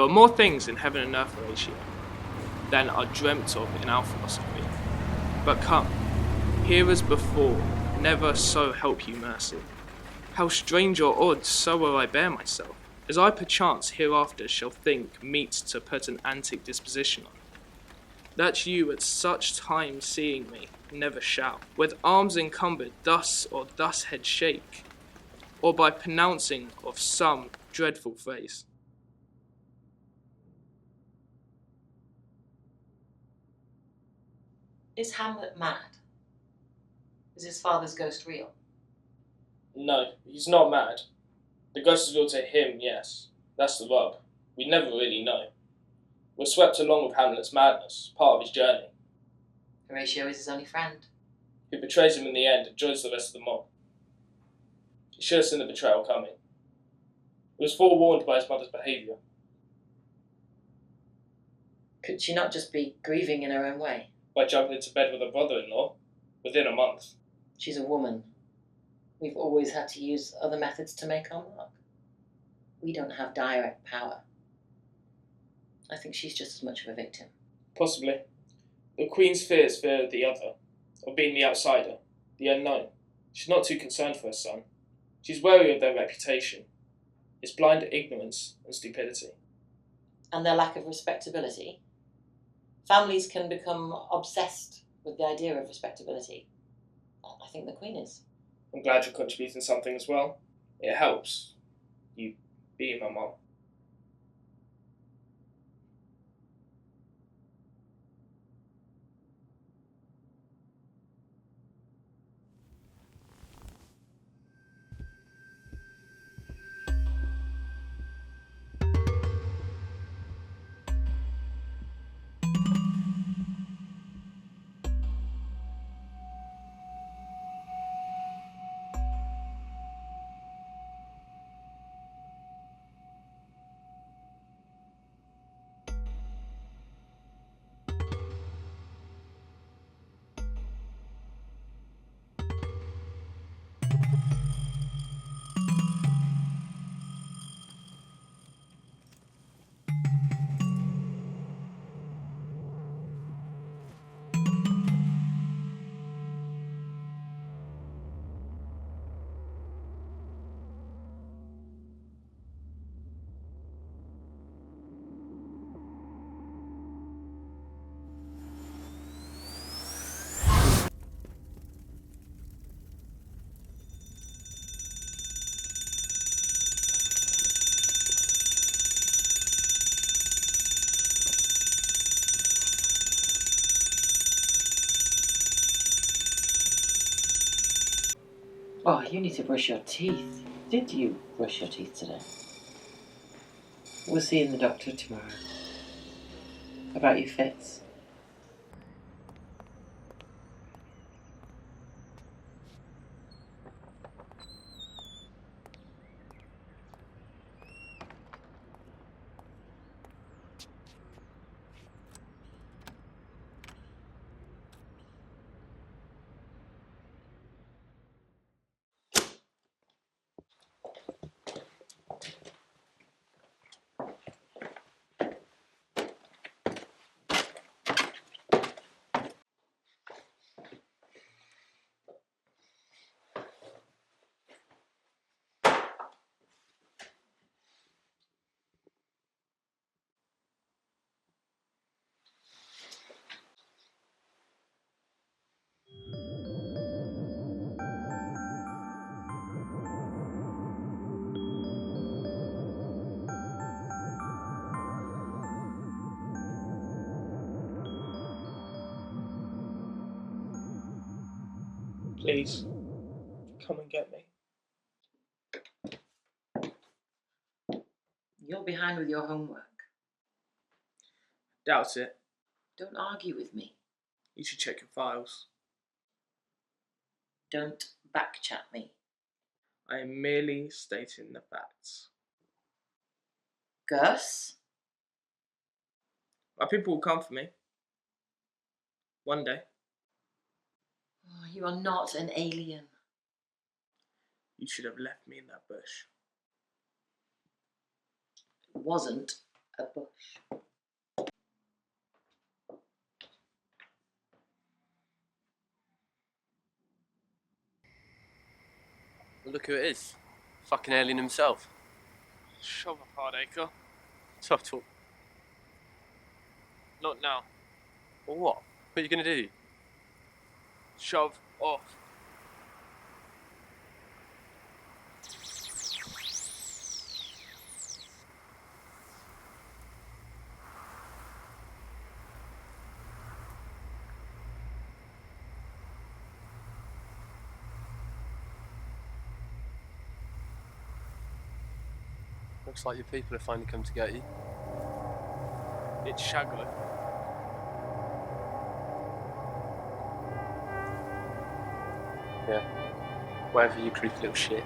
are more things in heaven and earth, Horatio, than are dreamt of in our philosophy. But come, here as before, never so help you mercy. How strange or odd so will I bear myself, as I perchance hereafter shall think meet to put an antic disposition on, that you at such time seeing me never shall, with arms encumbered thus or thus head shake, or by pronouncing of some dreadful phrase. Is Hamlet mad? Is his father's ghost real? No, he's not mad. The ghost is real to him, yes. That's the rub. We never really know. We're swept along with Hamlet's madness, part of his journey. Horatio is his only friend. Who betrays him in the end and joins the rest of the mob. He should have seen the betrayal coming. He was forewarned by his mother's behaviour. Could she not just be grieving in her own way? By jumping into bed with her brother-in-law within a month. She's a woman. We've always had to use other methods to make our mark. We don't have direct power. I think she's just as much of a victim. Possibly. The Queen's fears fear the other, of being the outsider, the unknown. She's not too concerned for her son. She's wary of their reputation. It's blind ignorance and stupidity. And their lack of respectability. Families can become obsessed with the idea of respectability. I think the Queen is. I'm glad you're contributing something as well. It helps. You being my mum. Oh, you need to brush your teeth. Did you brush your teeth today? We're seeing the doctor tomorrow. About your fits. Please, come and get me. You're behind with your homework. Doubt it. Don't argue with me. You should check your files. Don't backchat me. I am merely stating the facts. Gus? My people will come for me. One day. Oh, you are not an alien. You should have left me in that bush. It wasn't a bush. Well, look who it is. Fucking alien himself. Shove off, Hardacre. Tough talk. Not now. Well, what? What are you gonna do? Shove off. Looks like your people have finally come to get you. It's Shaglo. Yeah. Whatever, you creepy little shit.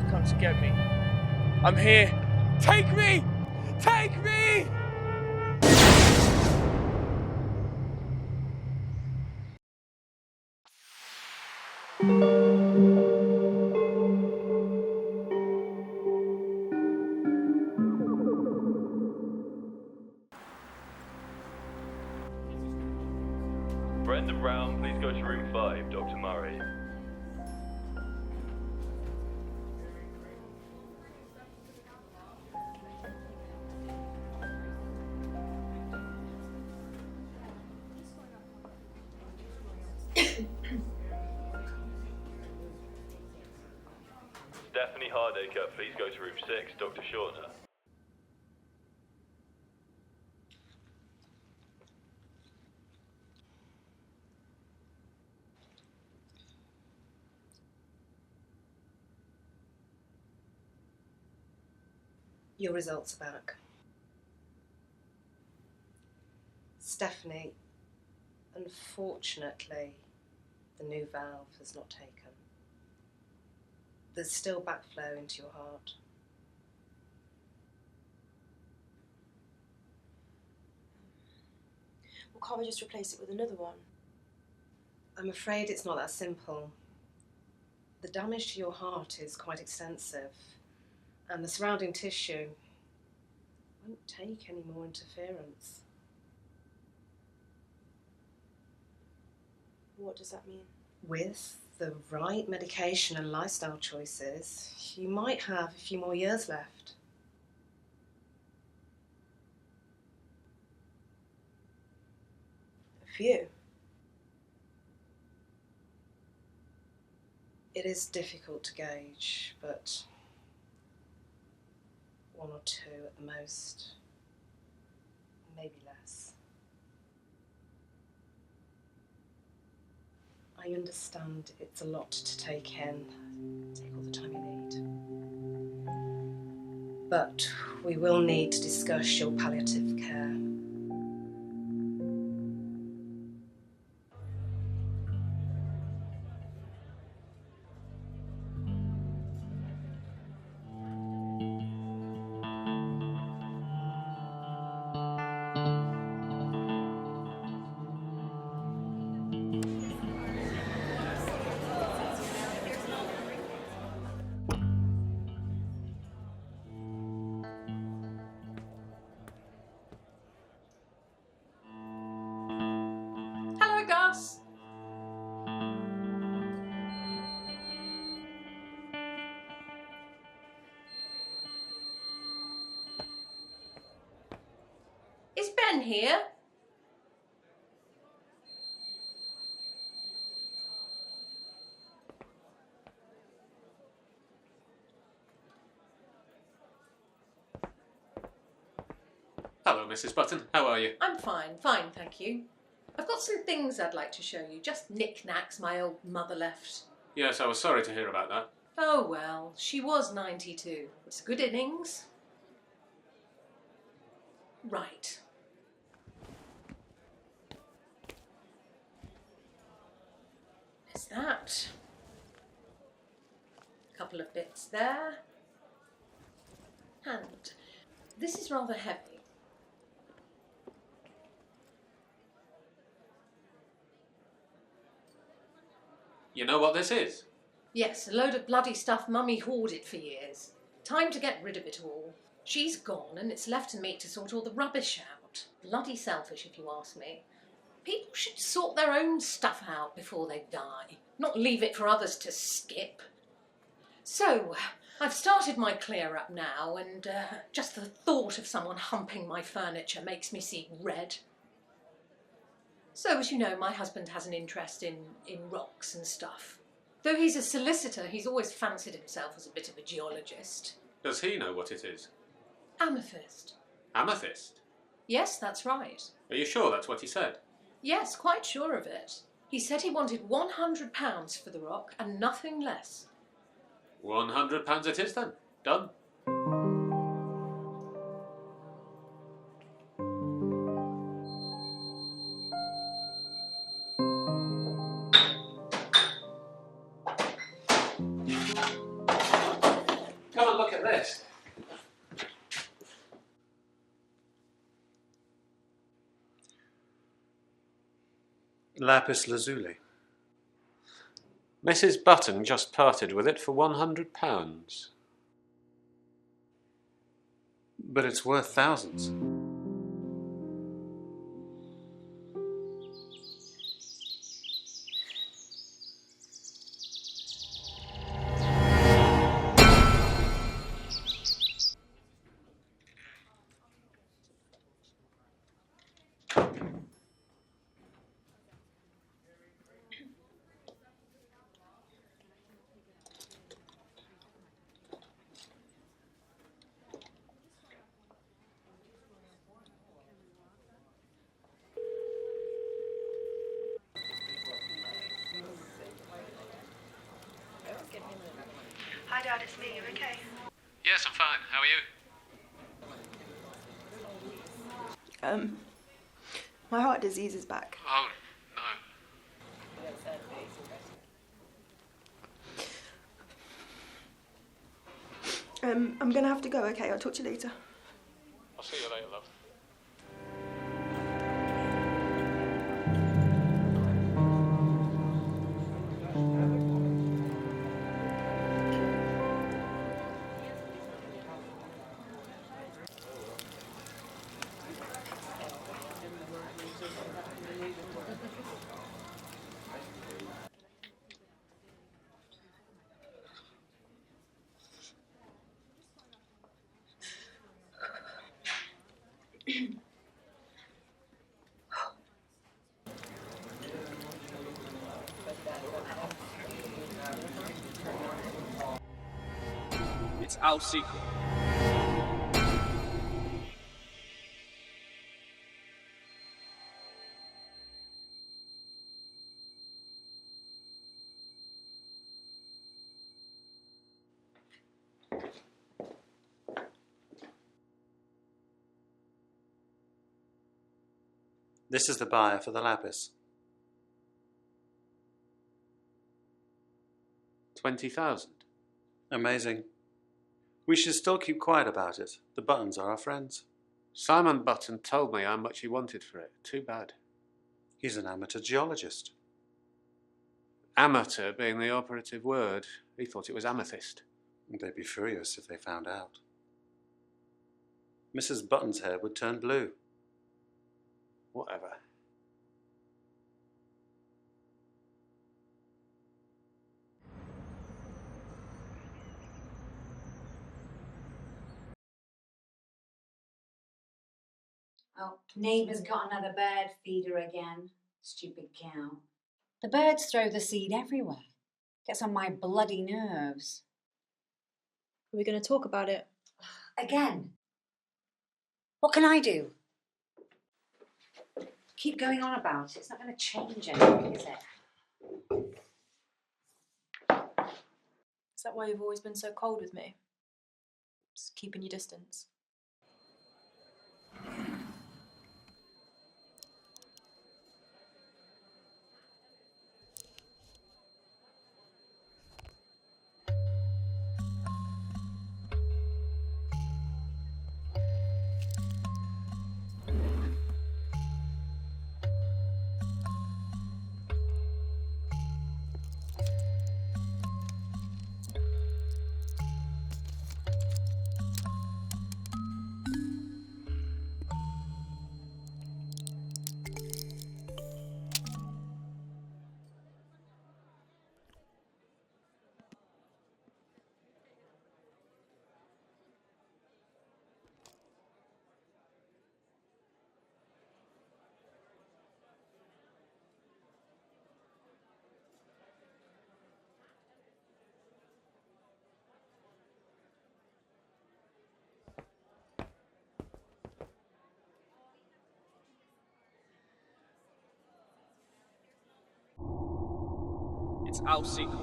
Come to get me. I'm here. Take me! Take me! Brenda Brown, please go to room 5, Dr. Murray. Stephanie Hardacre, please go to room 6, Dr. Shorter. Your results are back. Stephanie, unfortunately, the new valve has not taken. There's still backflow into your heart. Well, can't we just replace it with another one? I'm afraid it's not that simple. The damage to your heart is quite extensive, and the surrounding tissue won't take any more interference. What does that mean? With the right medication and lifestyle choices, you might have a few more years left. A few. It is difficult to gauge, but 1 or 2 at the most, maybe less. I understand it's a lot to take in. Take all the time you need. But we will need to discuss your palliative care. Hello, Gus. Is Ben here? Hello, Mrs. Button. How are you? I'm fine, thank you. I've got some things I'd like to show you, just knick-knacks my old mother left. Yes, I was sorry to hear about that. Oh well, she was 92. It's a good innings. Right. There's that. A couple of bits there. And this is rather heavy. You know what this is? Yes, a load of bloody stuff Mummy hoarded for years. Time to get rid of it all. She's gone and it's left to me to sort all the rubbish out. Bloody selfish, if you ask me. People should sort their own stuff out before they die, not leave it for others to skip. So, I've started my clear up now, and just the thought of someone humping my furniture makes me see red. So, as you know, my husband has an interest in rocks and stuff. Though he's a solicitor, he's always fancied himself as a bit of a geologist. Does he know what it is? Amethyst. Amethyst? Yes, that's right. Are you sure that's what he said? Yes, quite sure of it. He said he wanted £100 for the rock and nothing less. £100 it is then. Done. Come and look at this. Lapis lazuli. Mrs. Button just parted with it for £100. But it's worth thousands. Hi, Dad, it's me. You okay? Yes, I'm fine. How are you? My heart disease is back. Oh, no. I'm gonna have to go, okay? I'll talk to you later. I'll see you later, love. It's our secret. This is the buyer for the lapis. 20,000. Amazing. We should still keep quiet about it. The Buttons are our friends. Simon Button told me how much he wanted for it. Too bad. He's an amateur geologist. Amateur being the operative word. He thought it was amethyst. They'd be furious if they found out. Mrs. Button's hair would turn blue. Whatever. Oh, neighbour's got another bird feeder again. Stupid cow. The birds throw the seed everywhere. Gets on my bloody nerves. Are we going to talk about it? Again. What can I do? Keep going on about it. It's not going to change anything, is it? Is that why you've always been so cold with me? Just keeping your distance. It's our secret.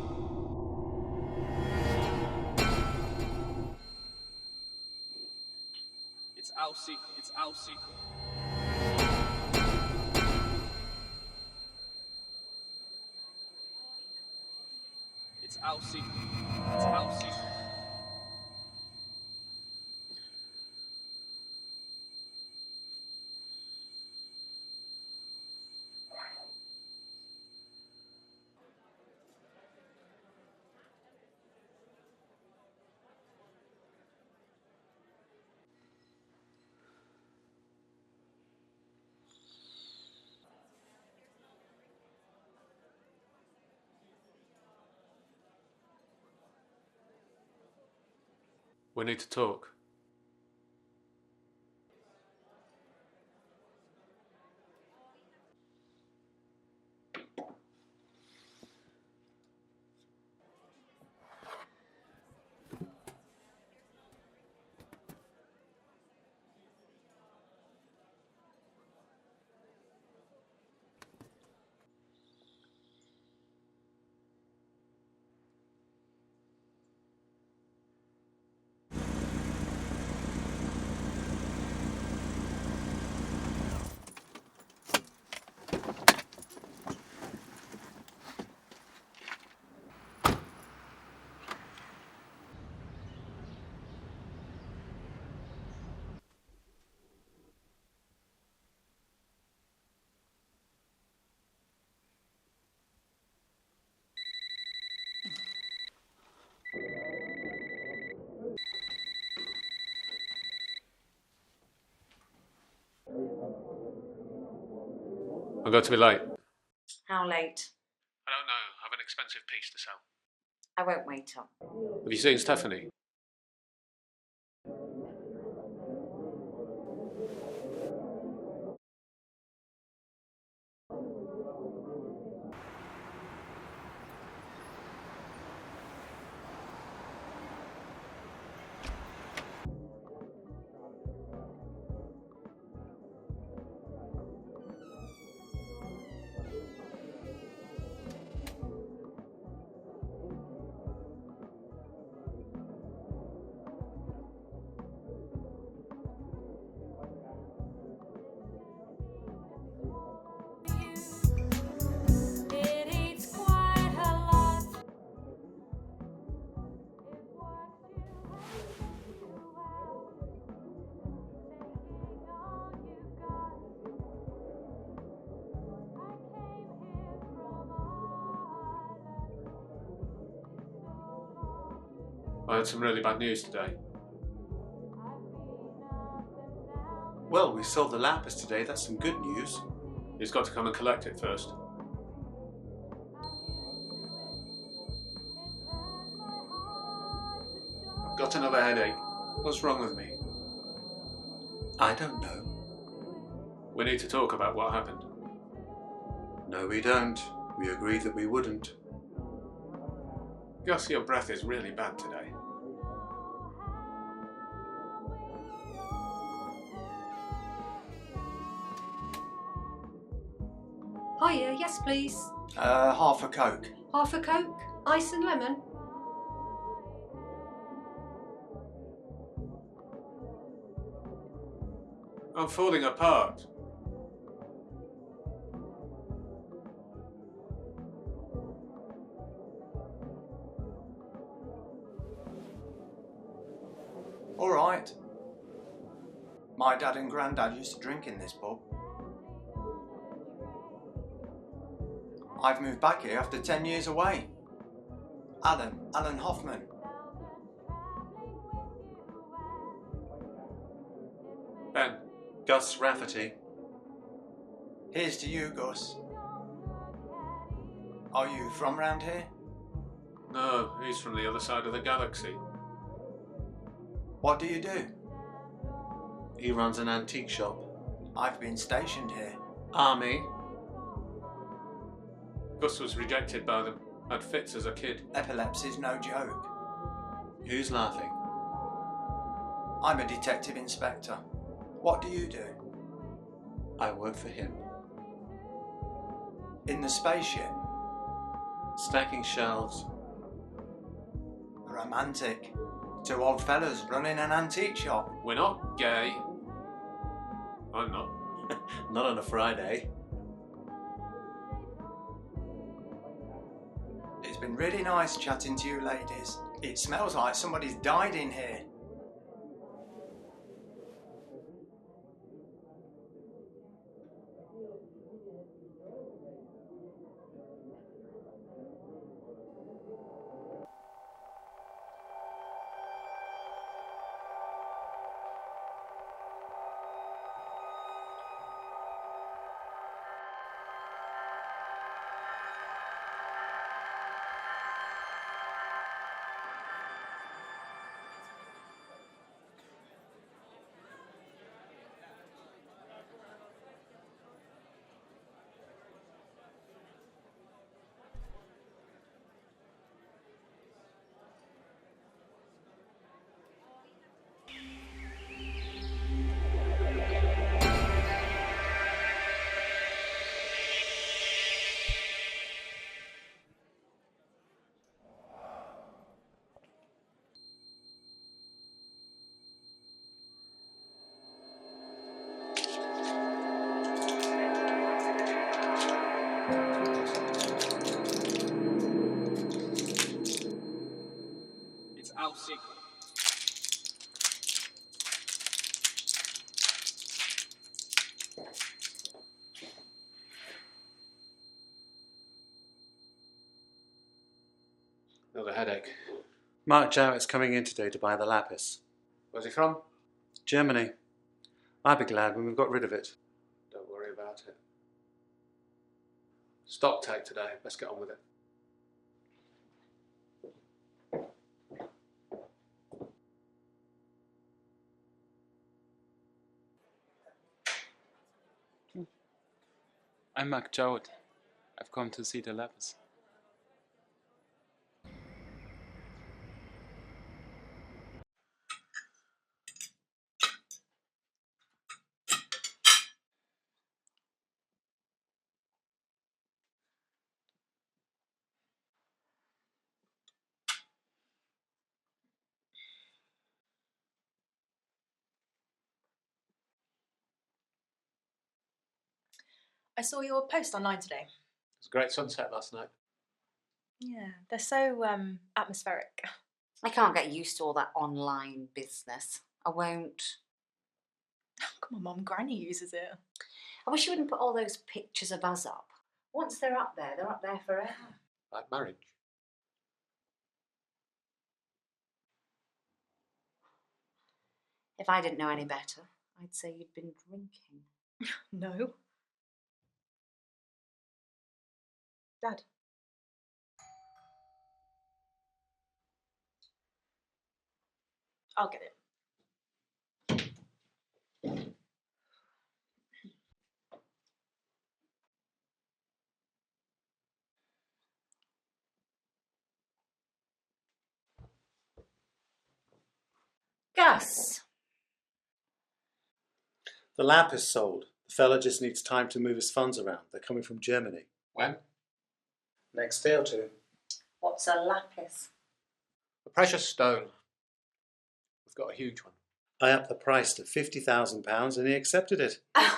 It's our secret. It's our secret. It's our secret. It's our secret. We need to talk. I'm going to be late. How late? I don't know. I have an expensive piece to sell. I won't wait up. Have you seen Stephanie? I had some really bad news today. Well, we sold the lapis today. That's some good news. He's got to come and collect it first. I've got another headache. What's wrong with me? I don't know. We need to talk about what happened. No, we don't. We agreed that we wouldn't. Gus, your breath is really bad today. Hiya, yes please. Half a Coke. Half a Coke, ice and lemon. I'm falling apart. All right. My dad and granddad used to drink in this pub. I've moved back here after 10 years away. Alan Hoffman. Ben. Gus Rafferty. Here's to you, Gus. Are you from round here? No, he's from the other side of the galaxy. What do you do? He runs an antique shop. I've been stationed here. Army. Gus was rejected by them. Had fits as a kid. Epilepsy's no joke. Who's laughing? I'm a detective inspector. What do you do? I work for him. In the spaceship? Stacking shelves. Romantic. Two old fellas running an antique shop. We're not gay. I'm not. Not on a Friday. It's been really nice chatting to you ladies. It smells like somebody's died in here. It's our secret. Another headache. Mark Jarrett's coming in today to buy the lapis. Where's he from? Germany. I'll be glad when we've got rid of it. Don't worry about it. Stock take today. Let's get on with it. I'm Mark Jarrett. I've come to see the lapis. I saw your post online today. It was a great sunset last night. Yeah, they're so atmospheric. I can't get used to all that online business. I won't. Come on, Mum, Granny uses it. I wish you wouldn't put all those pictures of us up. Once they're up there forever. Like marriage. If I didn't know any better, I'd say you'd been drinking. No. Dad. I'll get it. Gus! The lapis sold. The fella just needs time to move his funds around. They're coming from Germany. When? Next day or two. What's a lapis? A precious stone. We've got a huge one. I upped the price to £50,000 and he accepted it. I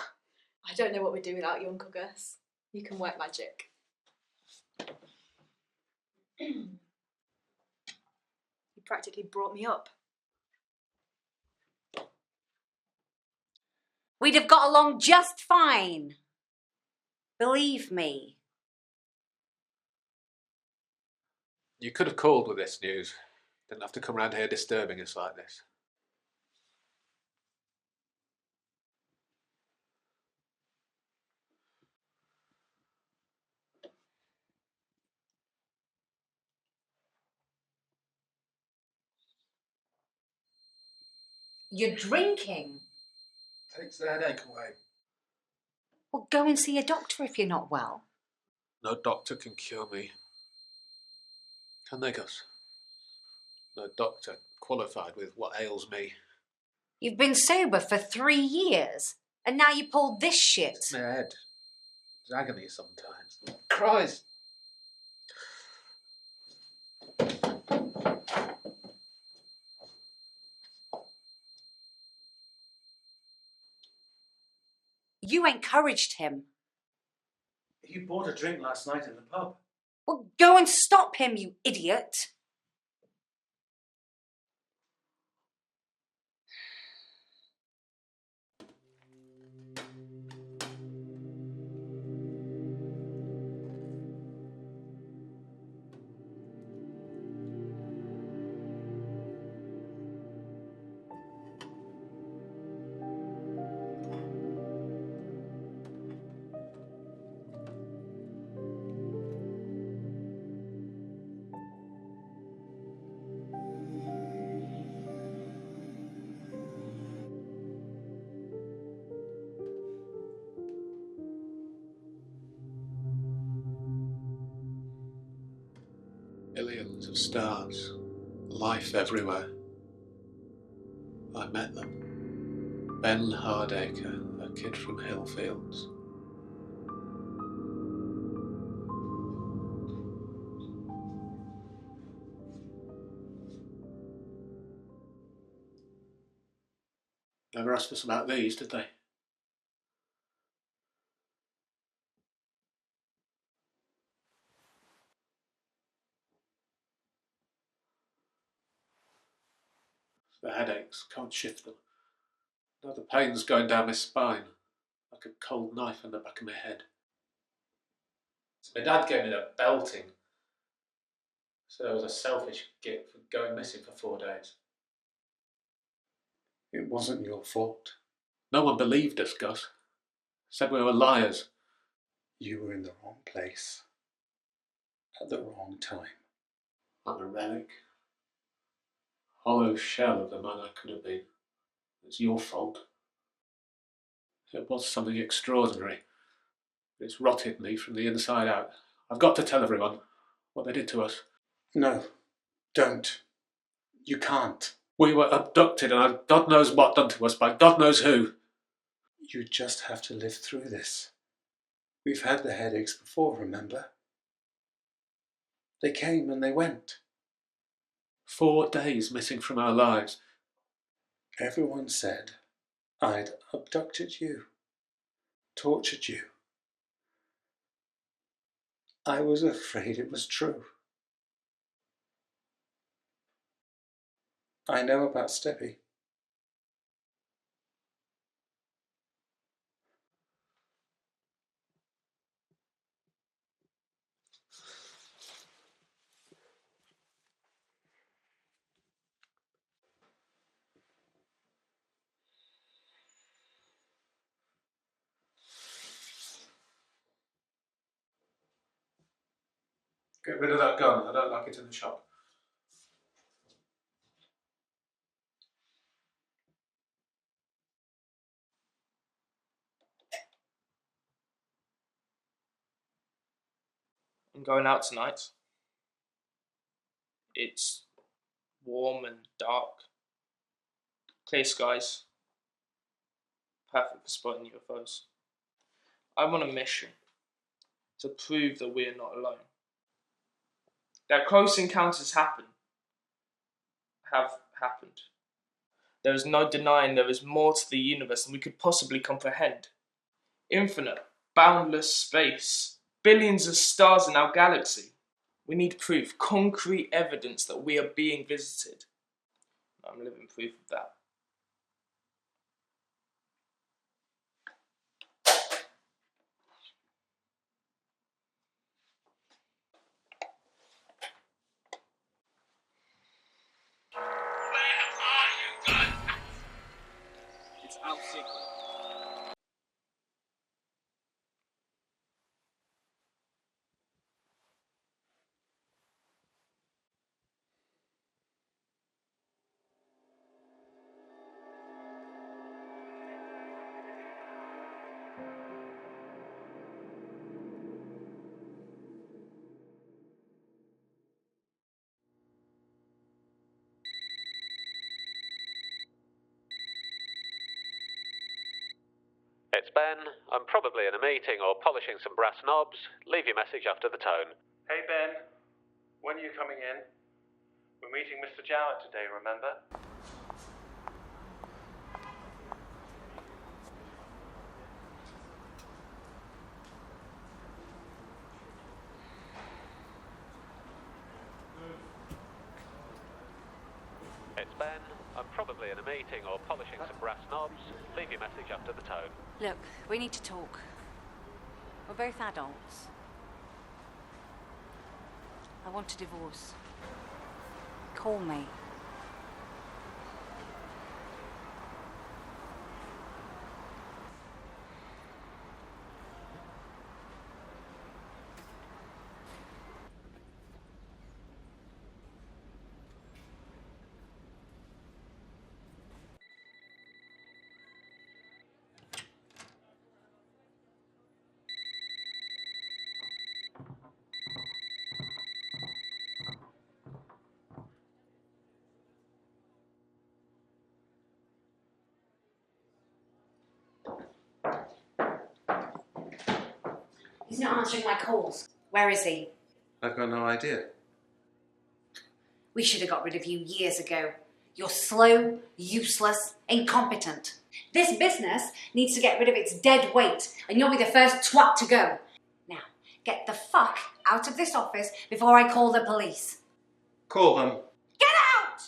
don't know what we'd do without you, Uncle Gus. You can work magic. You practically brought me up. We'd have got along just fine. Believe me. You could have called with this news. Didn't have to come around here disturbing us like this. You're drinking. Takes the headache away. Well, go and see a doctor if you're not well. No doctor can cure me. Can they, Gus? No doctor qualified with what ails me. You've been sober for 3 years, and now you pulled this shit. It's my head. It's agony sometimes. Christ. You encouraged him. He bought a drink last night in the pub. Well, go and stop him, you idiot. Billions of stars, life everywhere. I met them. Ben Hardacre, a kid from Hillfields. Never asked us about these, did they? The headaches, can't shift them. Now the pain's going down my spine, like a cold knife in the back of my head. So my dad gave me that belting. Said I was a selfish git for going missing for 4 days. It wasn't your fault. No one believed us, Gus. Said we were liars. You were in the wrong place at the wrong time. I'm a relic. Hollow shell of the man I could have been. It's your fault. It was something extraordinary. It's rotted me from the inside out. I've got to tell everyone what they did to us. No, don't. You can't. We were abducted and God knows what done to us by God knows who. You just have to live through this. We've had the headaches before, remember? They came and they went. 4 days missing from our lives. Everyone said I'd abducted you, tortured you. I was afraid it was true. I know about Steppy. Get rid of that gun. I don't like it in the shop. I'm going out tonight. It's warm and dark. Clear skies. Perfect for spotting UFOs. I'm on a mission to prove that we're not alone. That close encounters have happened. There is no denying there is more to the universe than we could possibly comprehend. Infinite, boundless space, billions of stars in our galaxy. We need proof, concrete evidence that we are being visited. I'm living proof of that. It's our secret. It's Ben. I'm probably in a meeting or polishing some brass knobs. Leave your message after the tone. Hey Ben, when are you coming in? We're meeting Mr. Jowett today, remember? Ben. I'm probably in a meeting or polishing some brass knobs. Leave your message after the tone. Look, we need to talk. We're both adults. I want a divorce. Call me. He's not answering my calls. Where is he? I've got no idea. We should have got rid of you years ago. You're slow, useless, incompetent. This business needs to get rid of its dead weight, and you'll be the first twat to go. Now, get the fuck out of this office before I call the police. Call them. Get out!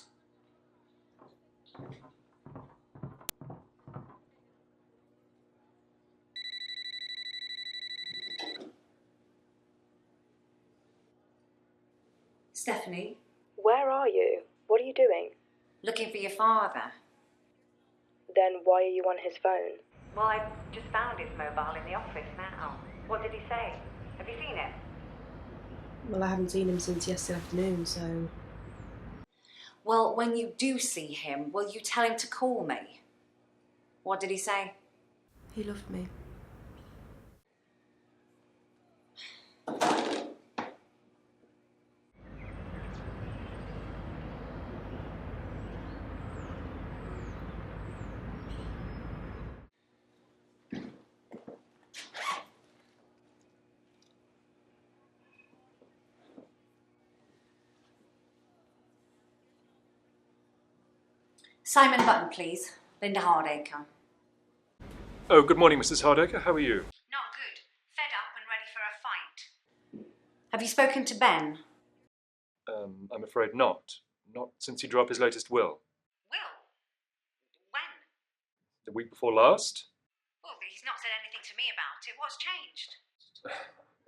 Stephanie? Where are you? What are you doing? Looking for your father. Then why are you on his phone? Well, I just found his mobile in the office now. What did he say? Have you seen it? Well, I haven't seen him since yesterday afternoon, so... Well, when you do see him, will you tell him to call me? What did he say? He loved me. Simon Button, please. Linda Hardacre. Oh, good morning, Mrs. Hardacre. How are you? Not good. Fed up and ready for a fight. Have you spoken to Ben? I'm afraid not. Not since he drew up his latest will. Will? When? The week before last? Well, he's not said anything to me about it. What's changed?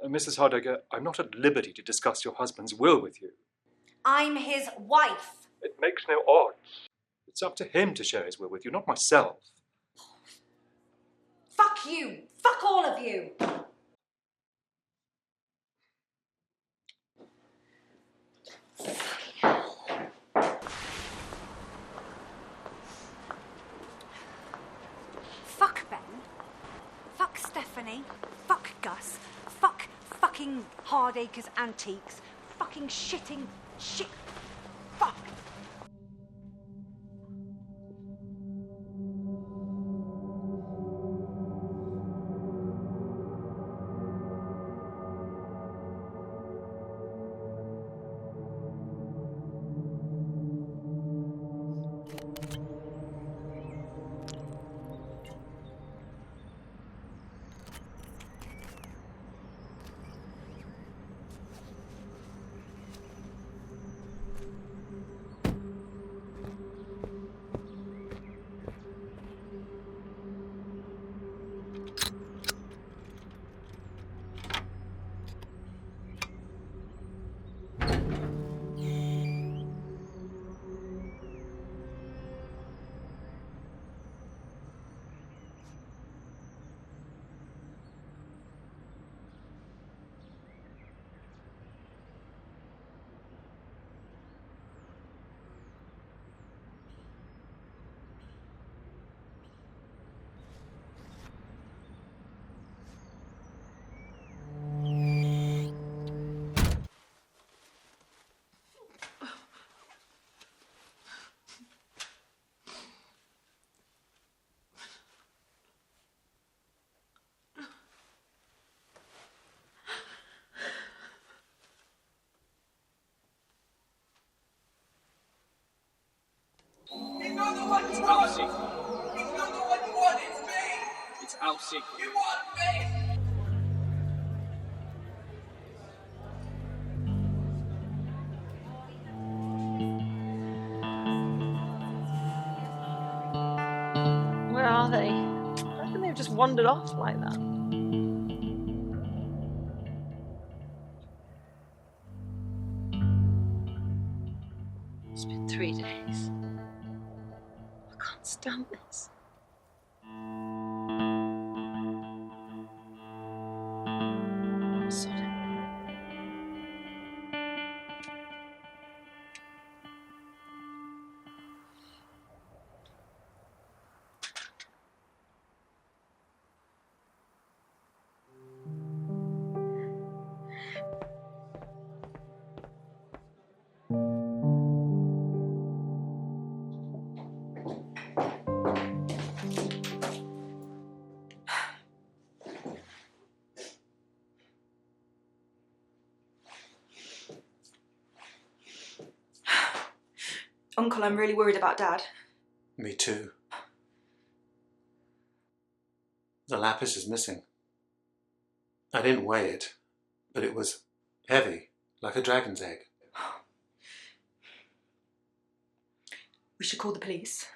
Mrs. Hardacre, I'm not at liberty to discuss your husband's will with you. I'm his wife. It makes no odds. It's up to him to share his will with you, not myself. Fuck you! Fuck all of you! Fuck Ben. Fuck Stephanie. Fuck Gus. Fuck fucking Hardacre's Antiques. Fucking shitting shit. Fuck. It's not the one you want. It's not the one you want. It's me. It's our secret. You want me. wandered off like that. It's been 3 days. I can't stand this. Sorry. Uncle, I'm really worried about Dad. Me too. The lapis is missing. I didn't weigh it, but it was heavy, like a dragon's egg. We should call the police.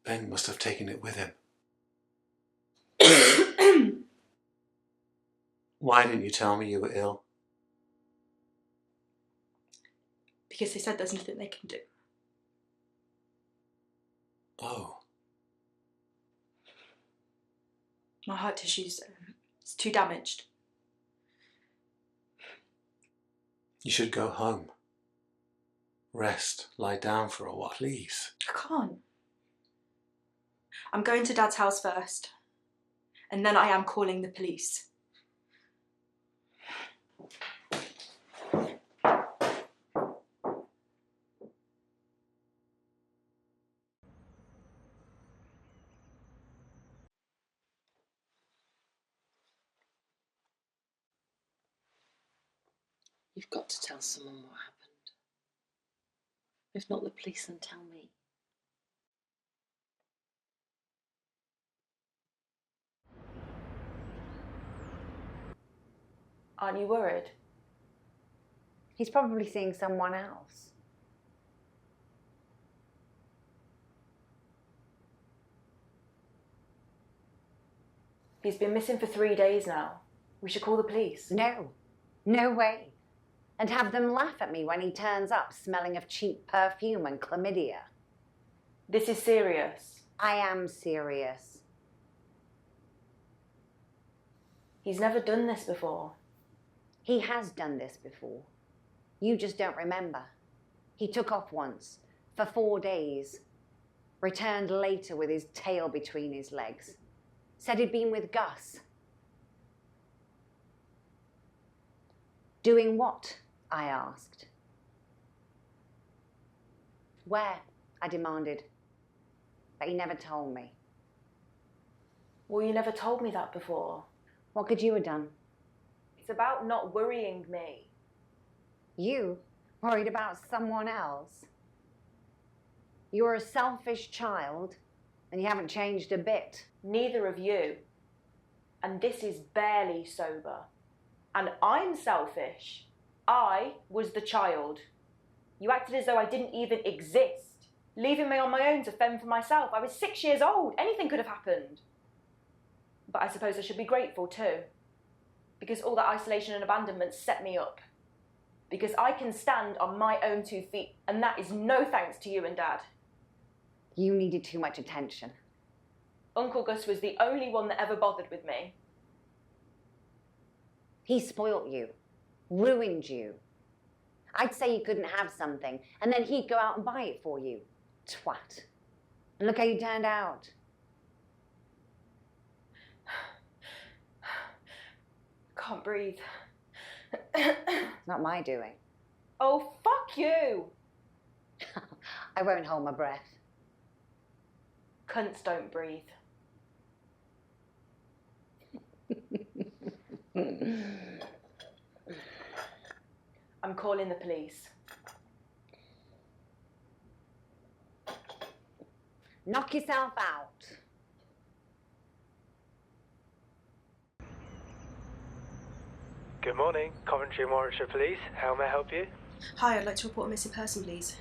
Ben must have taken it with him. Why didn't you tell me you were ill? Because they said there's nothing they can do. Oh. My heart tissue's it's too damaged. You should go home. Rest, lie down for a while, please. I can't. I'm going to Dad's house first, and then I am calling the police. You've got to tell someone what happened. If not the police, then tell me. Aren't you worried? He's probably seeing someone else. He's been missing for 3 days now. We should call the police. No. No way. And have them laugh at me when he turns up smelling of cheap perfume and chlamydia. This is serious. I am serious. He's never done this before. He has done this before. You just don't remember. He took off once, for 4 days. Returned later with his tail between his legs. Said he'd been with Gus. Doing what? I asked. Where? I demanded. But he never told me. Well, you never told me that before. What could you have done? It's about not worrying me. You? Worried about someone else? You're a selfish child, and you haven't changed a bit. Neither of you. And this is barely sober. And I'm selfish. I was the child. You acted as though I didn't even exist, leaving me on my own to fend for myself. I was 6 years old. Anything could have happened. But I suppose I should be grateful too, because all that isolation and abandonment set me up. Because I can stand on my own 2 feet, and that is no thanks to you and Dad. You needed too much attention. Uncle Gus was the only one that ever bothered with me. He spoilt you, ruined you. I'd say you couldn't have something, and then he'd go out and buy it for you. Twat. And look how you turned out. Can't breathe. It's not my doing. Oh, fuck you! I won't hold my breath. Cunts don't breathe. I'm calling the police. Knock yourself out. Good morning, Coventry and Warwickshire Police. How may I help you? Hi, I'd like to report a missing person, please.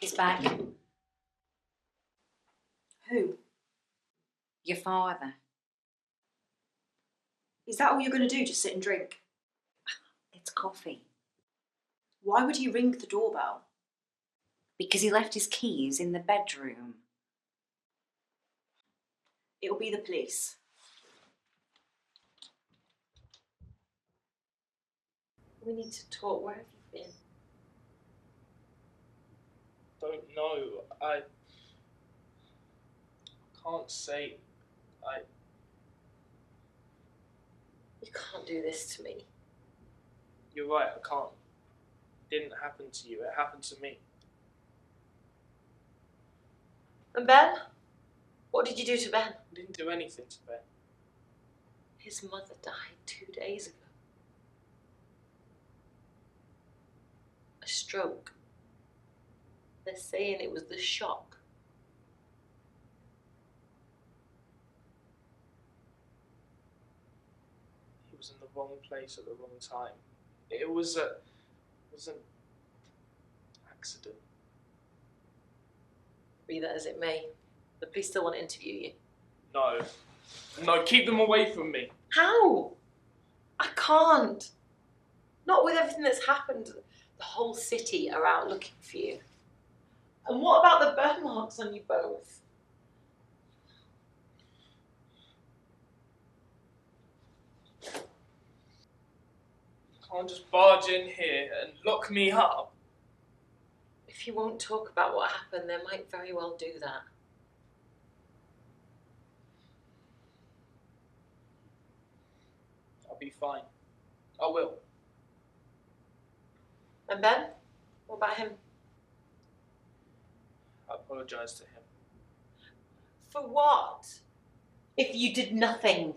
He's back. Who? Your father. Is that all you're going to do, just sit and drink? It's coffee. Why would he ring the doorbell? Because he left his keys in the bedroom. It'll be the police. We need to talk. Where have you been? Don't know. I can't say. You can't do this to me. You're right, I can't. It didn't happen to you, it happened to me. And Ben? What did you do to Ben? I didn't do anything to Ben. His mother died 2 days ago. A stroke. They're saying it was the shock. He was in the wrong place at the wrong time. It was an accident. Be that as it may, the police still want to interview you. No. No, keep them away from me. How? I can't. Not with everything that's happened. The whole city are out looking for you. And what about the burn marks on you both? Can't just barge in here and lock me up. If you won't talk about what happened, they might very well do that. I'll be fine. I will. And Ben? What about him? I apologise to him. For what? If you did nothing.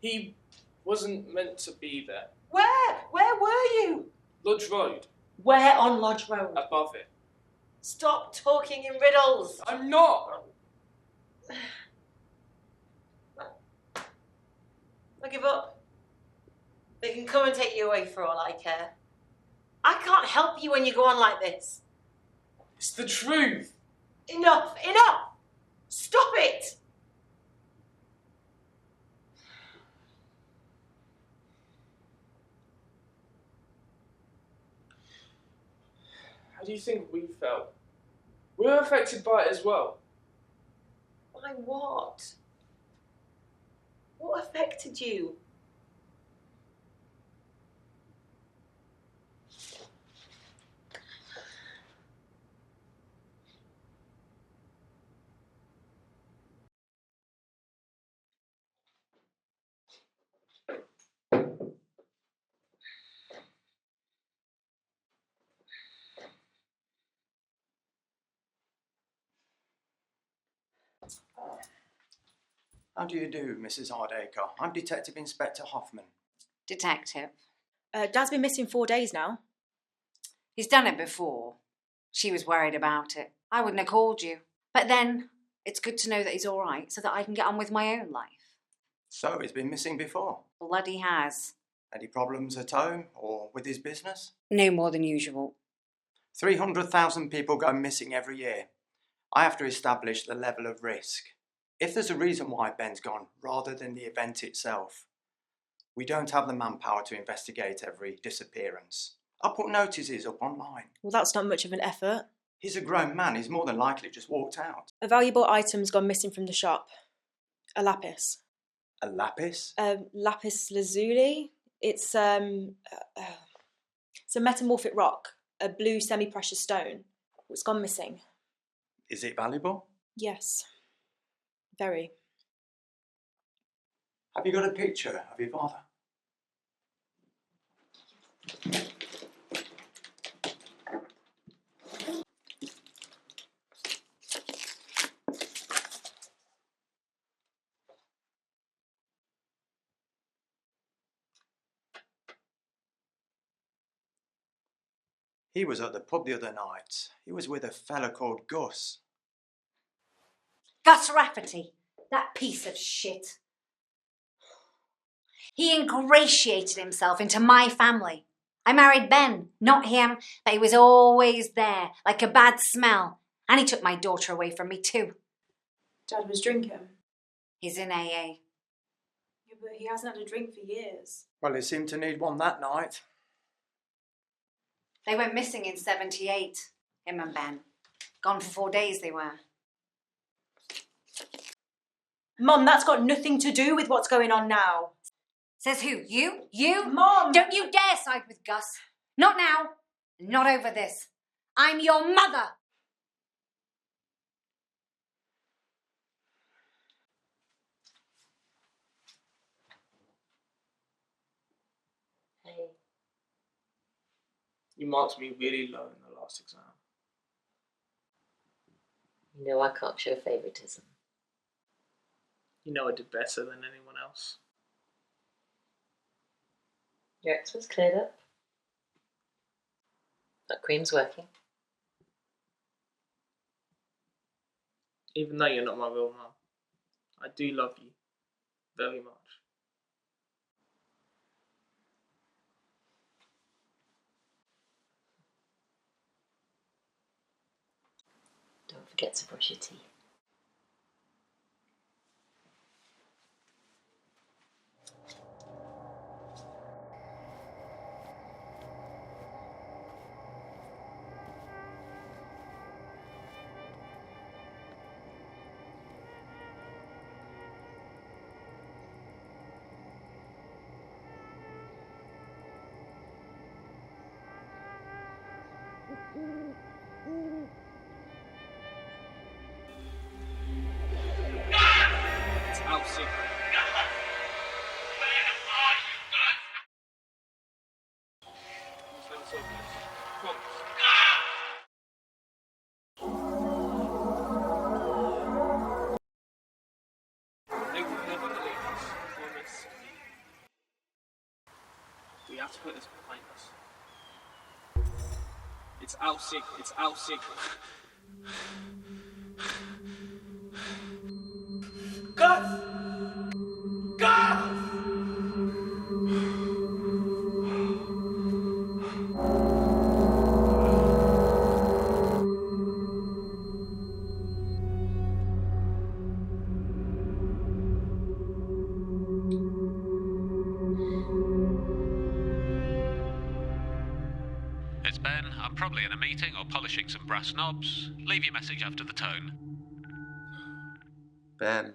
He wasn't meant to be there. Where? Where were you? Lodge Road. Where on Lodge Road? Above it. Stop talking in riddles. I'm not. I give up. They can come and take you away for all I care. I can't help you when you go on like this. It's the truth. Enough, enough! Stop it! How do you think we felt? We were affected by it as well. By what? What affected you? How do you do, Mrs. Hardacre? I'm Detective Inspector Hoffman. Detective. Dad's been missing 4 days now. He's done it before. She was worried about it. I wouldn't have called you. But then, it's good to know that he's all right so that I can get on with my own life. So he's been missing before? Bloody has. Any problems at home or with his business? No more than usual. 300,000 people go missing every year. I have to establish the level of risk. If there's a reason why Ben's gone, rather than the event itself, we don't have the manpower to investigate every disappearance. I'll put notices up online. Well, that's not much of an effort. He's a grown man. He's more than likely just walked out. A valuable item's gone missing from the shop. A lapis. A lapis? Lapis lazuli. It's a metamorphic rock, a blue semi-precious stone. It's gone missing. Is it valuable? Yes. Very. Have you got a picture of your father? He was at the pub the other night. He was with a fella called Gus. Gus Rafferty, that piece of shit. He ingratiated himself into my family. I married Ben, not him, but he was always there, like a bad smell. And he took my daughter away from me too. Dad was drinking. He's in AA. Yeah, but he hasn't had a drink for years. Well, he seemed to need one that night. They went missing in 78, him and Ben. Gone for 4 days they were. Mum, that's got nothing to do with what's going on now. Says who? You? You? Mom! Don't you dare side with Gus. Not now. Not over this. I'm your mother. Hey. You marked me really low in the last exam. You know I can't show favouritism. You know I did better than anyone else. Your ex was cleared up. That cream's working. Even though you're not my real mum, I do love you very much. Don't forget to brush your teeth. It's out secret. They will never believe us. Promise. We have to put this behind us. It's our secret. It's our secret. Gus! Gus! It's Ben. I'm probably in a meeting or polishing some brass knobs. Leave your message after the tone. Ben,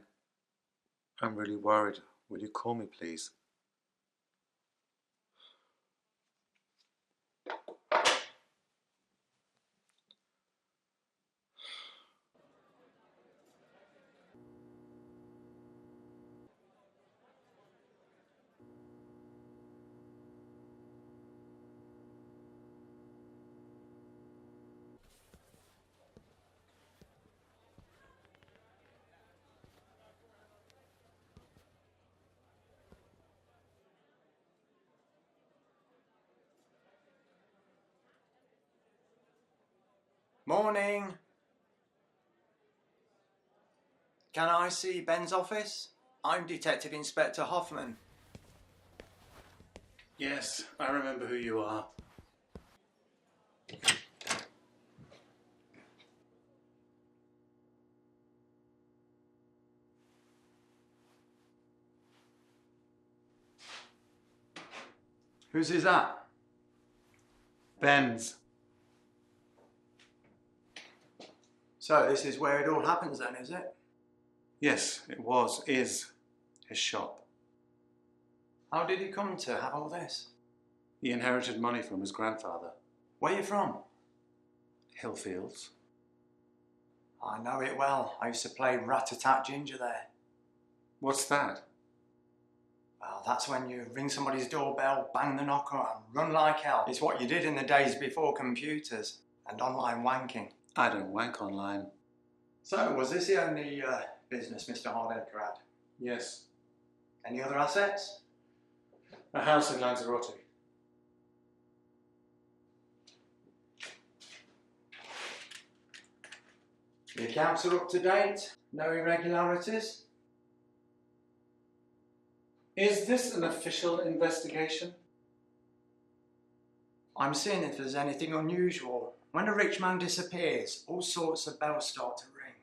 I'm really worried. Will you call me, please? Morning. Can I see Ben's office? I'm Detective Inspector Hoffman. Yes, I remember who you are. Whose is that? Ben's. So this is where it all happens then, is it? Yes, is his shop. How did he come to have all this? He inherited money from his grandfather. Where are you from? Hillfields. I know it well. I used to play rat-a-tat ginger there. What's that? Well, that's when you ring somebody's doorbell, bang the knocker and run like hell. It's what you did in the days before computers and online wanking. I don't wank online. So, was this the only business Mr. Hardacre had? Yes. Any other assets? A house in Lanzarote. The accounts are up to date? No irregularities? Is this an official investigation? I'm seeing if there's anything unusual. When a rich man disappears, all sorts of bells start to ring.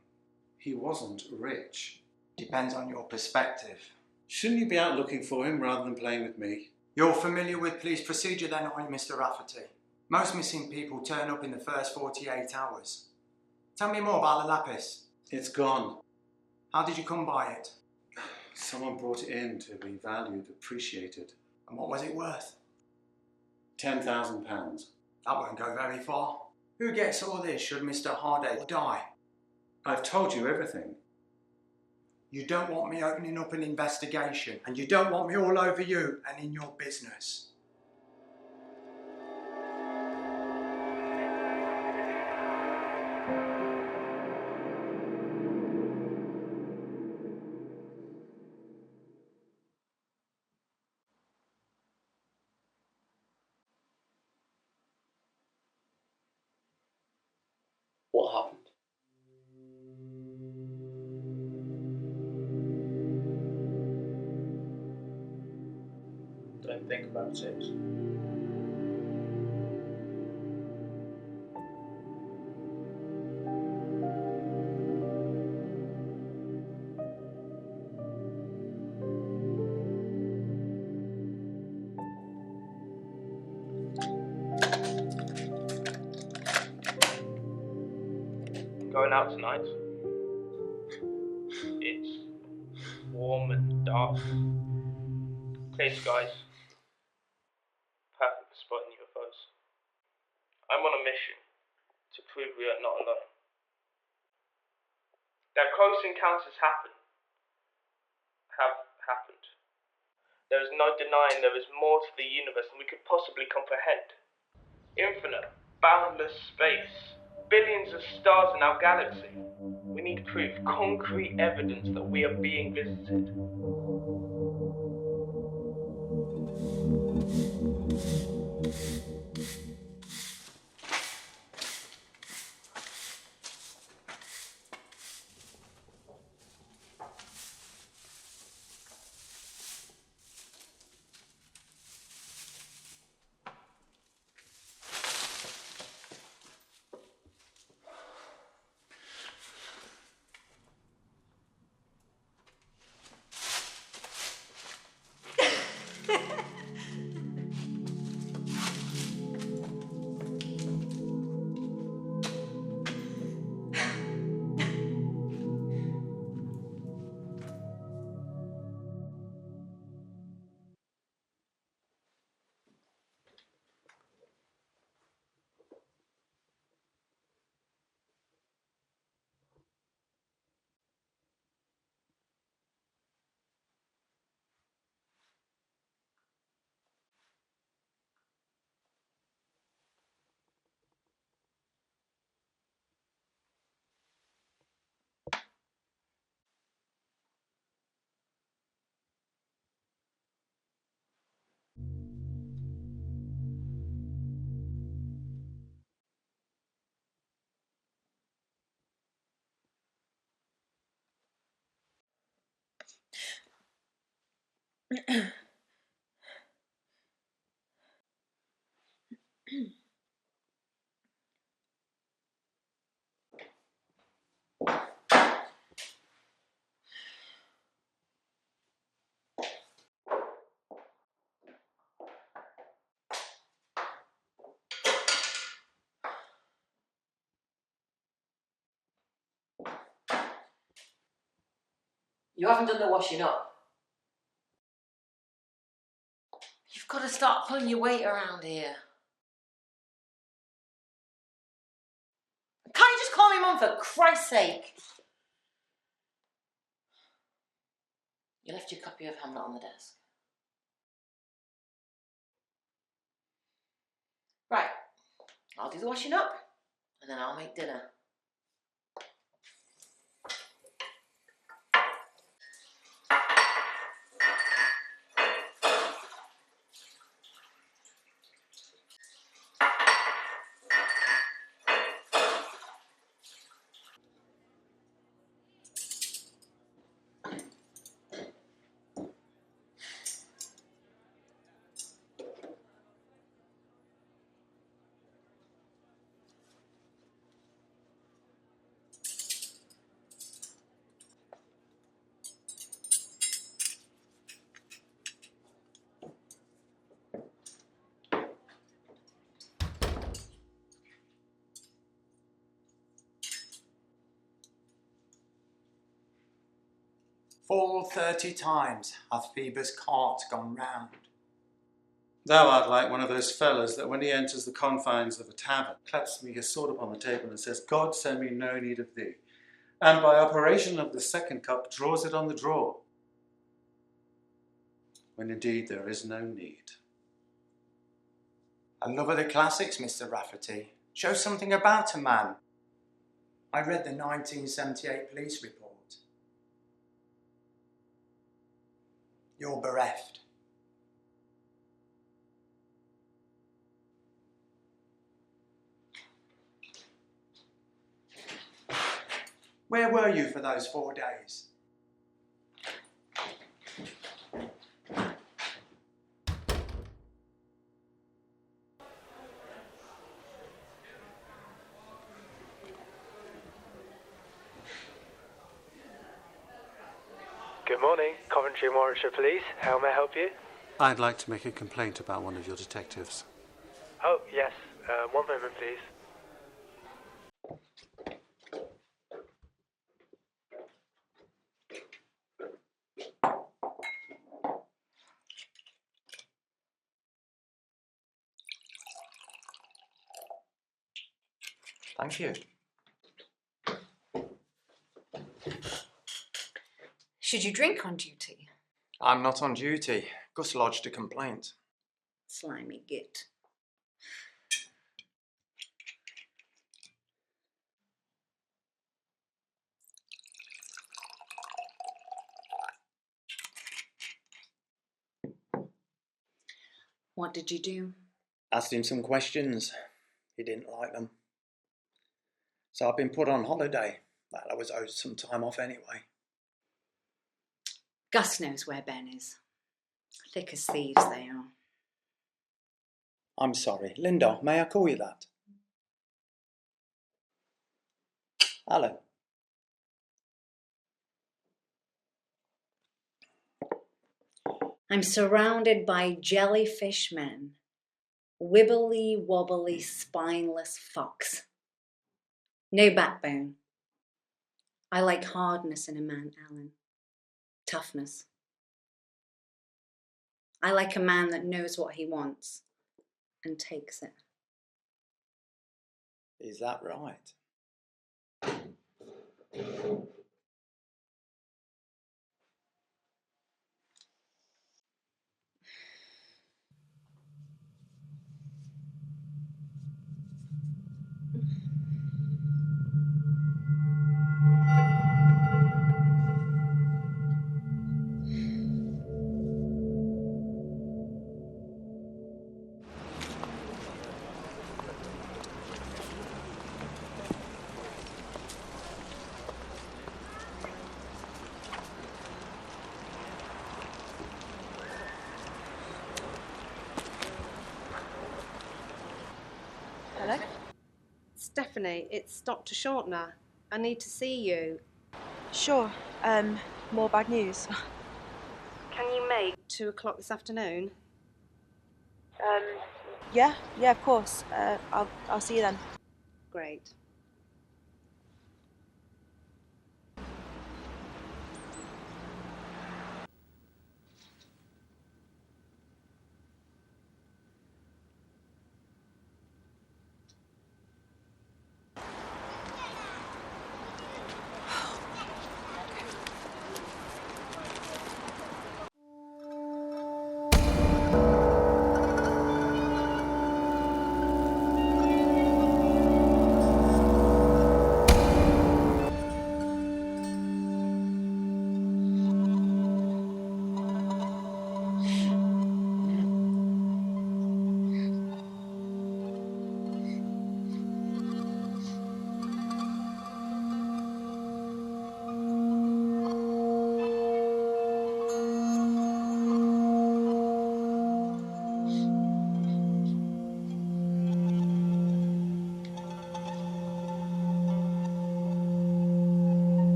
He wasn't rich. Depends on your perspective. Shouldn't you be out looking for him rather than playing with me? You're familiar with police procedure then, are you, Mr. Rafferty? Most missing people turn up in the first 48 hours. Tell me more about the lapis. It's gone. How did you come by it? Someone brought it in to be valued, appreciated. And what was it worth? £10,000. That won't go very far. Who gets all this should Mr. Hardacre die? I've told you everything. You don't want me opening up an investigation, and you don't want me all over you and in your business. What happened? Don't think about it. Going out tonight? It's warm and dark. Clear skies. Perfect for spotting UFOs. I'm on a mission to prove we are not alone. That close encounters have happened. There is no denying there is more to the universe than we could possibly comprehend. Infinite, boundless space. Billions of stars in our galaxy. We need proof, concrete evidence that we are being visited. You haven't done the washing up. You've got to start pulling your weight around here. Can't you just call me Mum, for Christ's sake? You left your copy of Hamlet on the desk. Right, I'll do the washing up, and then I'll make dinner. Full 30 times hath Phoebus' cart gone round. Thou art like one of those fellas that when he enters the confines of a tavern, claps me his sword upon the table and says, God send me no need of thee, and by operation of the second cup draws it on the draw, when indeed there is no need. A love of the classics, Mr. Rafferty. Shows something about a man. I read the 1978 police report. You're bereft. Where were you for those 4 days? Good morning, Coventry Warwickshire Police. How may I help you? I'd like to make a complaint about one of your detectives. Oh, yes. One moment, please. Thank you. Should you drink on duty? I'm not on duty. Gus lodged a complaint. Slimy git. What did you do? Asked him some questions. He didn't like them. So I've been put on holiday. Well, I was owed some time off anyway. Gus knows where Ben is. Thick as thieves they are. I'm sorry. Linda, may I call you that? Alan. I'm surrounded by jellyfish men. Wibbly wobbly spineless fucks. No backbone. I like hardness in a man, Alan. Toughness. I like a man that knows what he wants and takes it. Is that right? Hello? Stephanie, it's Dr. Shortner. I need to see you. Sure. More bad news. Can you make 2 o'clock this afternoon? Yeah, of course. I'll see you then. Great.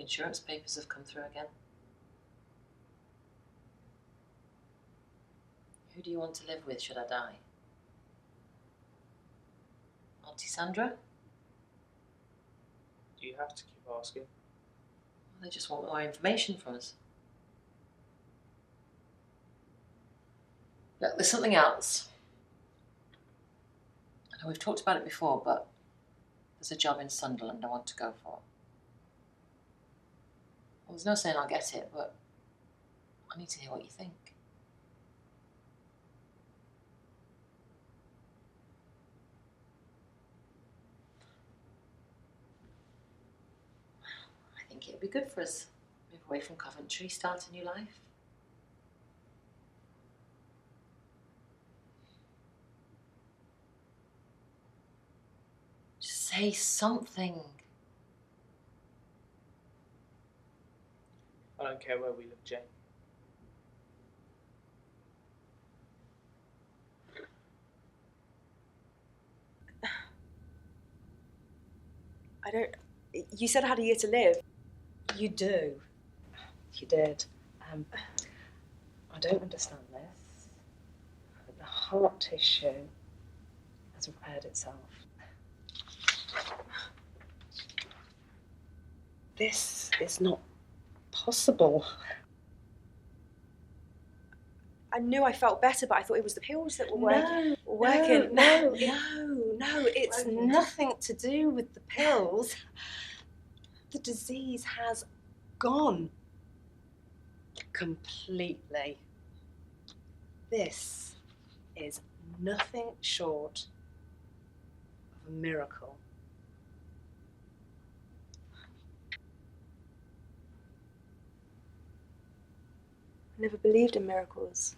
The insurance papers have come through again. Who do you want to live with should I die? Auntie Sandra? Do you have to keep asking? Well, they just want more information from us. Look, there's something else. I know we've talked about it before, but there's a job in Sunderland I want to go for. Well, there's no saying I'll get it, but I need to hear what you think. I think it'd be good for us. Move away from Coventry, start a new life. Just say something. I don't care where we live, Jane. I don't... You said I had a year to live. You do. You did. I don't understand this. But the heart tissue has repaired itself. This is not possible. I knew I felt better, but I thought it was the pills that were working. No, it's nothing to do with the pills. The disease has gone completely. This is nothing short of a miracle. I never believed in miracles.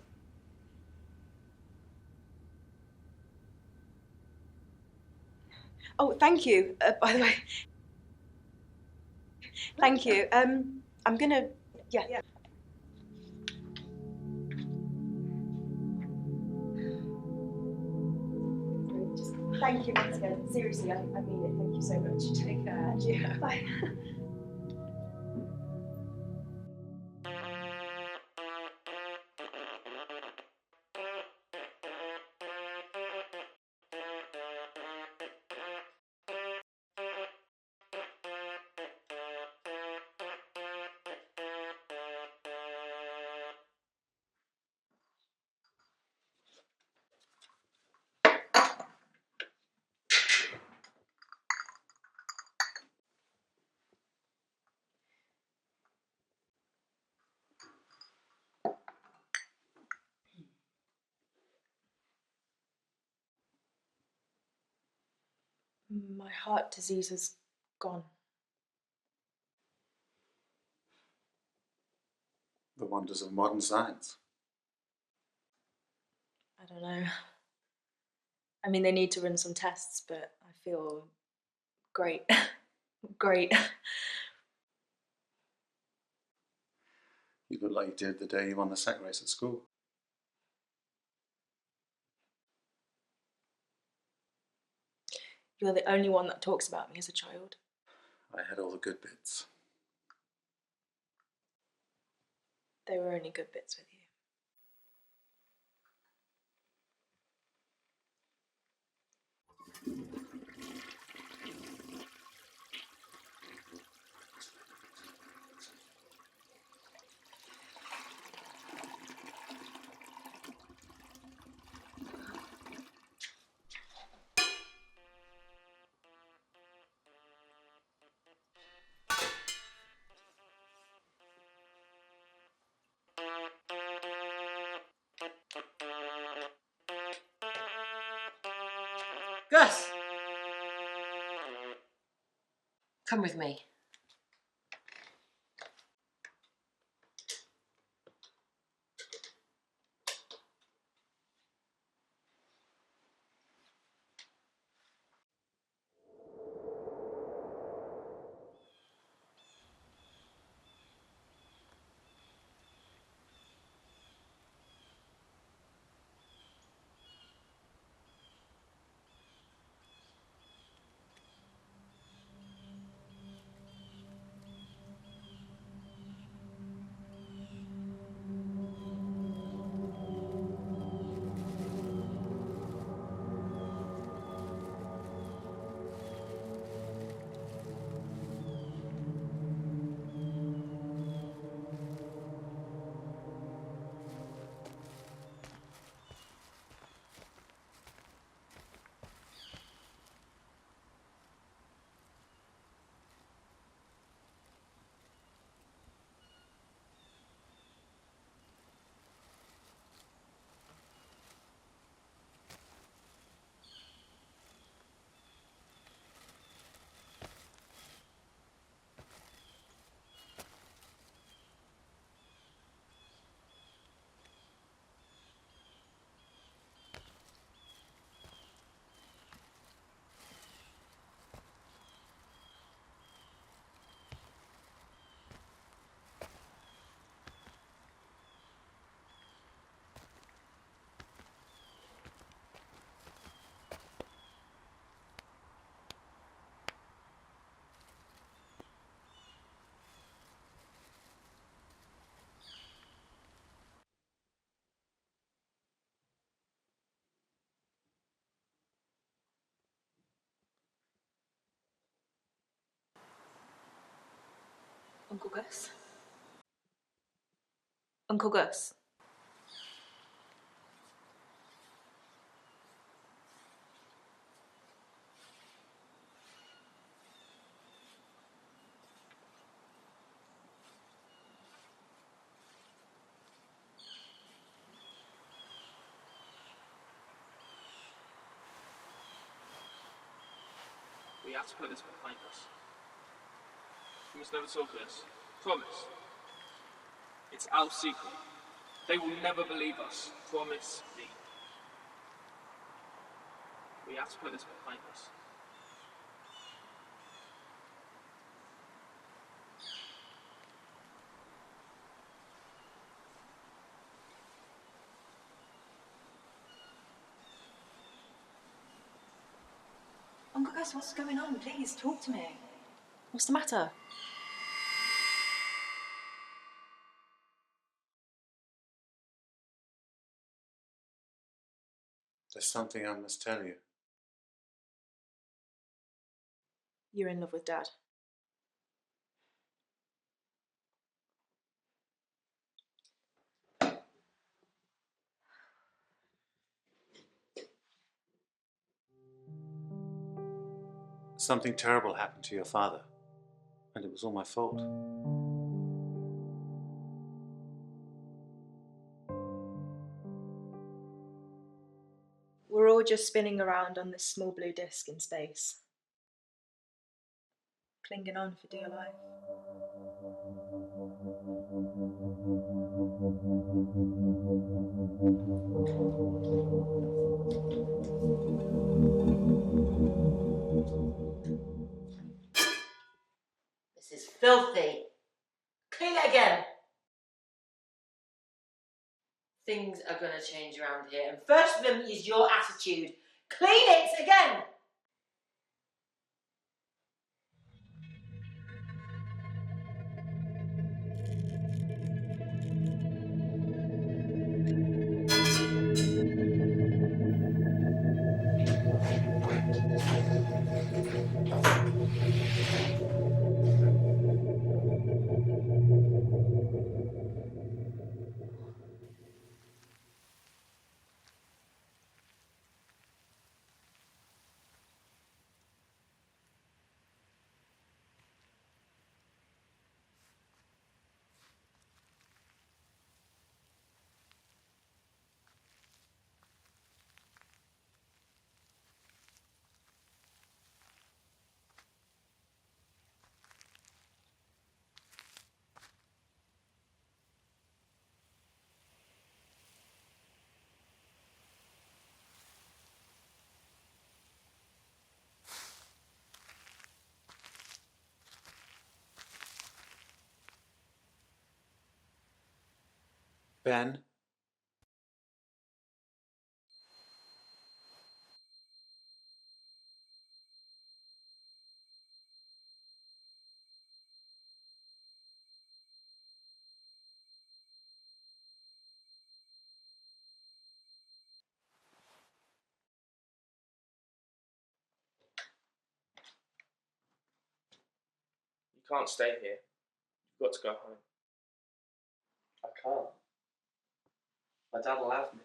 Oh, thank you, by the way. Thank you. I'm gonna... Yeah. Thank you once again. Seriously, I mean it. Thank you so much. Take care. Yeah. Bye. My heart disease is gone. The wonders of modern science. I don't know. I mean, they need to run some tests, but I feel great. Great. You look like you did the day you won the sack race at school. You're the only one that talks about me as a child. I had all the good bits. They were only good bits with you. Gus! Come with me. Uncle Gus? Uncle Gus? We have to put this behind us. We must never talk this. Promise. It's our secret. They will never believe us. Promise me. We have to put this behind us. Uncle Gus, what's going on? Please, talk to me. What's the matter? There's something I must tell you. You're in love with Dad. Something terrible happened to your father, and it was all my fault. We're all just spinning around on this small blue disc in space, clinging on for dear life. This is filthy. Clean it again. Things are going to change around here, and first of them is your attitude. Clean it again. Ben? You can't stay here. You've got to go home. I can't. My dad will have me.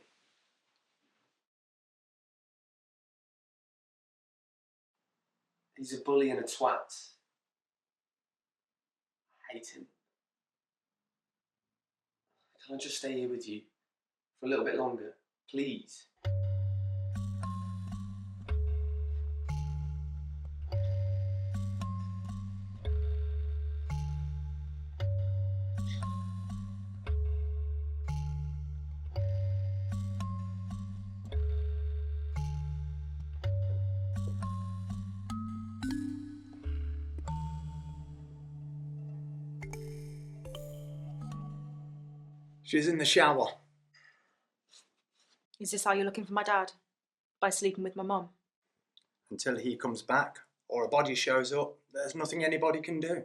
He's a bully and a twat. I hate him. Can I just stay here with you for a little bit longer, please? She's in the shower. Is this how you're looking for my dad? By sleeping with my mum? Until he comes back or a body shows up, there's nothing anybody can do.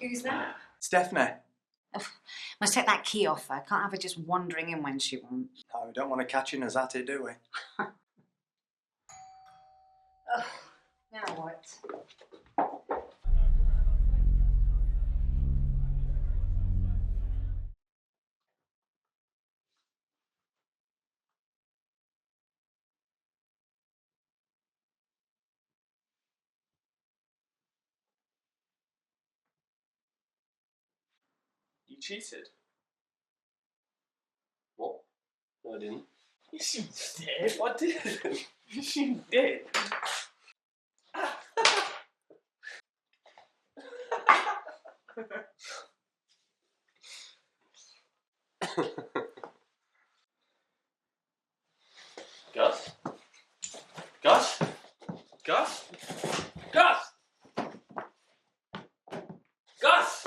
Who's that? Stephanie. Must take that key off her. Can't have her just wandering in when she wants. No, we don't want to catch us at it, do we? Oh, now what? You cheated. What? No, I didn't. Yes, you did. I didn't. Yes, you did. Gus? Gus? Gus? Gus? Gus? Gus?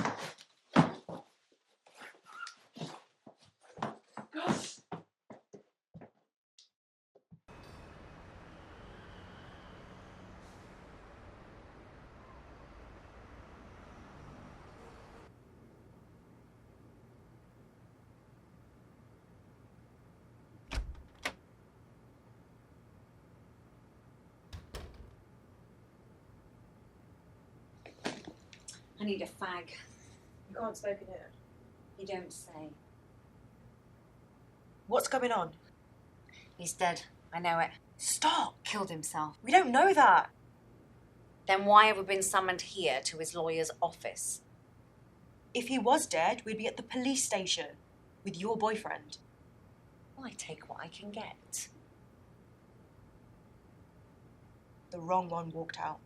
I need a fag. You can't smoke in here. You don't say. What's going on? He's dead. I know it. Stop! Killed himself. We don't know that. Then why have we been summoned here to his lawyer's office? If he was dead, we'd be at the police station with your boyfriend. Well, I take what I can get. The wrong one walked out.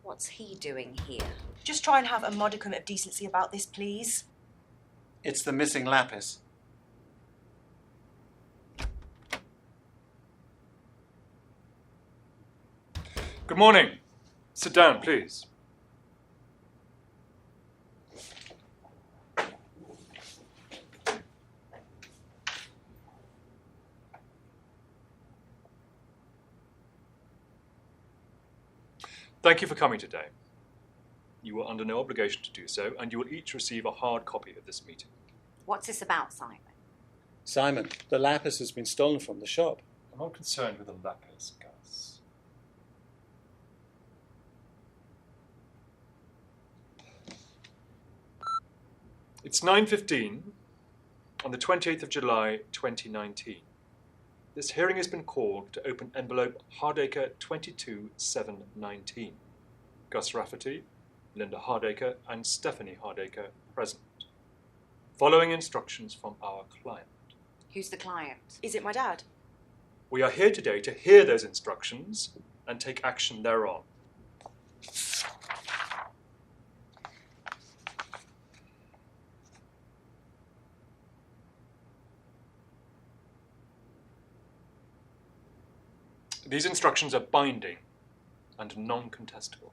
What's he doing here? Just try and have a modicum of decency about this, please. It's the missing lapis. Good morning. Sit down, please. Thank you for coming today. You are under no obligation to do so, and you will each receive a hard copy of this meeting. What's this about, Simon? Simon, the lapis has been stolen from the shop. I'm not concerned with the lapis, Gus. It's 9:15 on the 28th of July, 2019. This hearing has been called to open envelope Hardacre 22719. Gus Rafferty, Linda Hardacre, and Stephanie Hardacre present. Following instructions from our client. Who's the client? Is it my dad? We are here today to hear those instructions and take action thereon. These instructions are binding and non-contestable.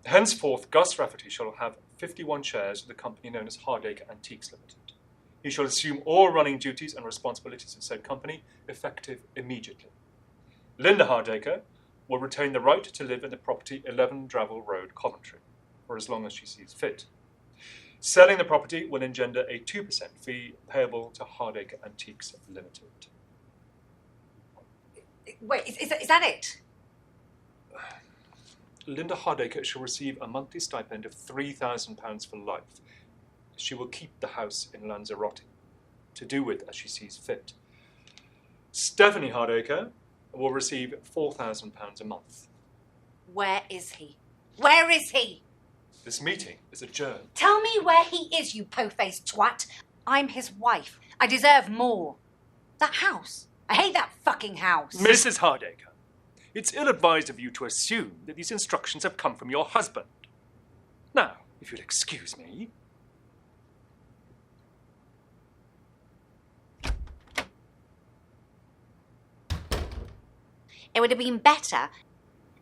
Henceforth, Gus Rafferty shall have 51 shares of the company known as Hardacre Antiques Limited. He shall assume all running duties and responsibilities of said company, effective immediately. Linda Hardacre will retain the right to live in the property 11 Dravel Road, Coventry, for as long as she sees fit. Selling the property will engender a 2% fee payable to Hardacre Antiques Limited. Wait, is that it? Linda Hardacre shall receive a monthly stipend of £3,000 for life. She will keep the house in Lanzarote, to do with as she sees fit. Stephanie Hardacre will receive £4,000 a month. Where is he? Where is he? This meeting is adjourned. Tell me where he is, you po-faced twat. I'm his wife. I deserve more. That house. I hate that fucking house. Mrs. Hardacre, it's ill-advised of you to assume that these instructions have come from your husband. Now, if you'll excuse me. It would have been better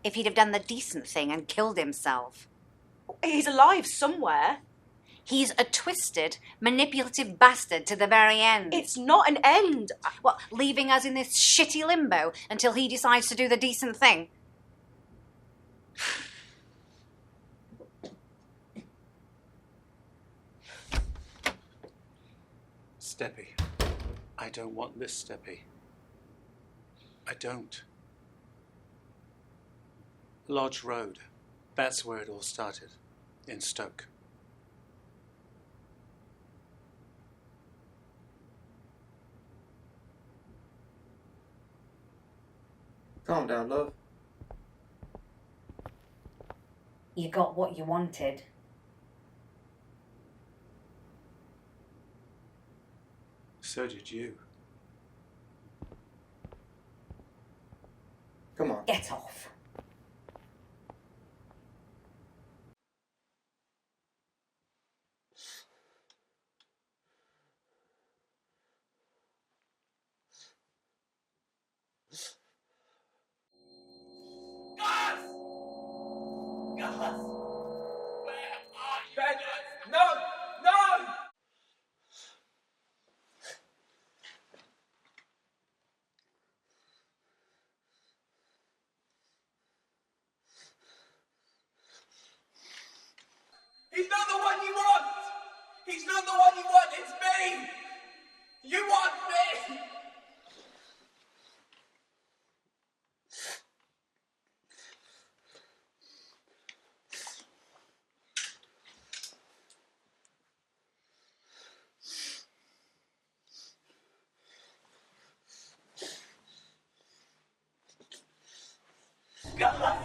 if he'd have done the decent thing and killed himself. He's alive somewhere. He's a twisted, manipulative bastard to the very end. It's not an end. Well, leaving us in this shitty limbo until he decides to do the decent thing. Steppy. I don't want this, Steppy. I don't. Lodge Road. That's where it all started. In Stoke. Calm down, love. You got what you wanted. So did you. Come on. Get off. Gus! Where are you? Ben, no! No! He's not the one you want! He's not the one you want, it's me! You want me! Gus!